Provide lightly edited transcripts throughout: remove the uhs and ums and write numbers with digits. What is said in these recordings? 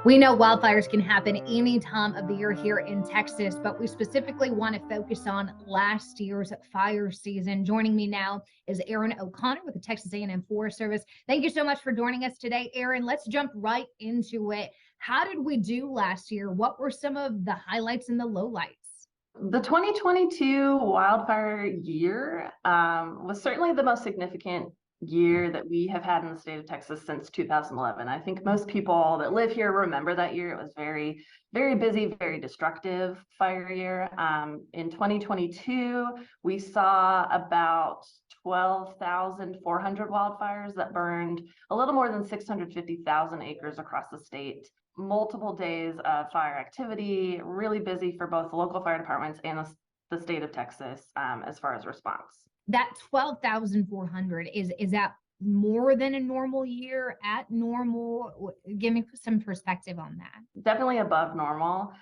We know wildfires can happen any time of the year here in Texas, but we specifically want to focus on last year's fire season. Joining me now is Aaron O'Connor with the Texas A&M Forest Service. Thank you so much for joining us today, Aaron. Let's jump right into it. How did we do last year? What were some of the highlights and the lowlights? The 2022 wildfire year was certainly the most significant year that we have had in the state of Texas since 2011. I think most people that live here remember that year. It was very, very busy, very destructive fire year. In 2022, we saw about 12,400 wildfires that burned a little more than 650,000 acres across the state. Multiple days of fire activity, really busy for both the local fire departments and the state of Texas as far as response. That 12,400, is that more than a normal year, at normal? Give me some perspective on that. Definitely above normal.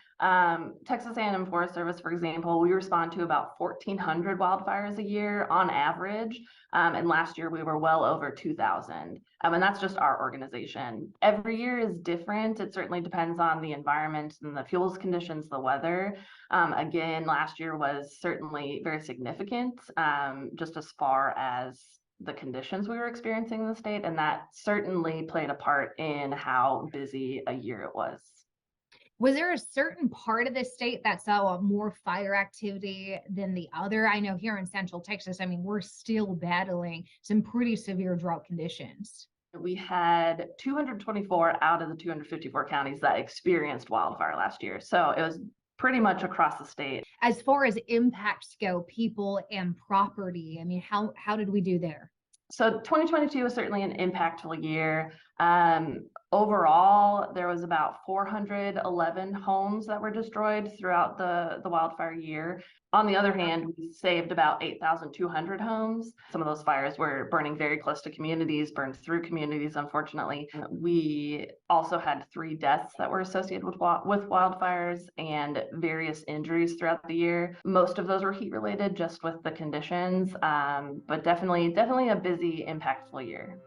Texas A&M Forest Service, for example, we respond to about 1,400 wildfires a year on average. And last year we were well over 2,000. And that's just our organization. Every year is different. It certainly depends on the environment and the fuels conditions, the weather. Again, last year was certainly very significant, just as far as the conditions we were experiencing in the state, and that certainly played a part in how busy a year it was. Was there a certain part of the state that saw more fire activity than the other? I know here in Central Texas, I mean, we're still battling some pretty severe drought conditions. We had 224 out of the 254 counties that experienced wildfire last year. So it was pretty much across the state. As far as impacts go, people and property, I mean, how did we do there? So 2022 was certainly an impactful year. Overall, there was about 411 homes that were destroyed throughout the wildfire year. On the other hand, we saved about 8,200 homes. Some of those fires were burning very close to communities, burned through communities, unfortunately. We also had 3 deaths that were associated with wildfires and various injuries throughout the year. Most of those were heat related, just with the conditions, but definitely a busy, impactful year.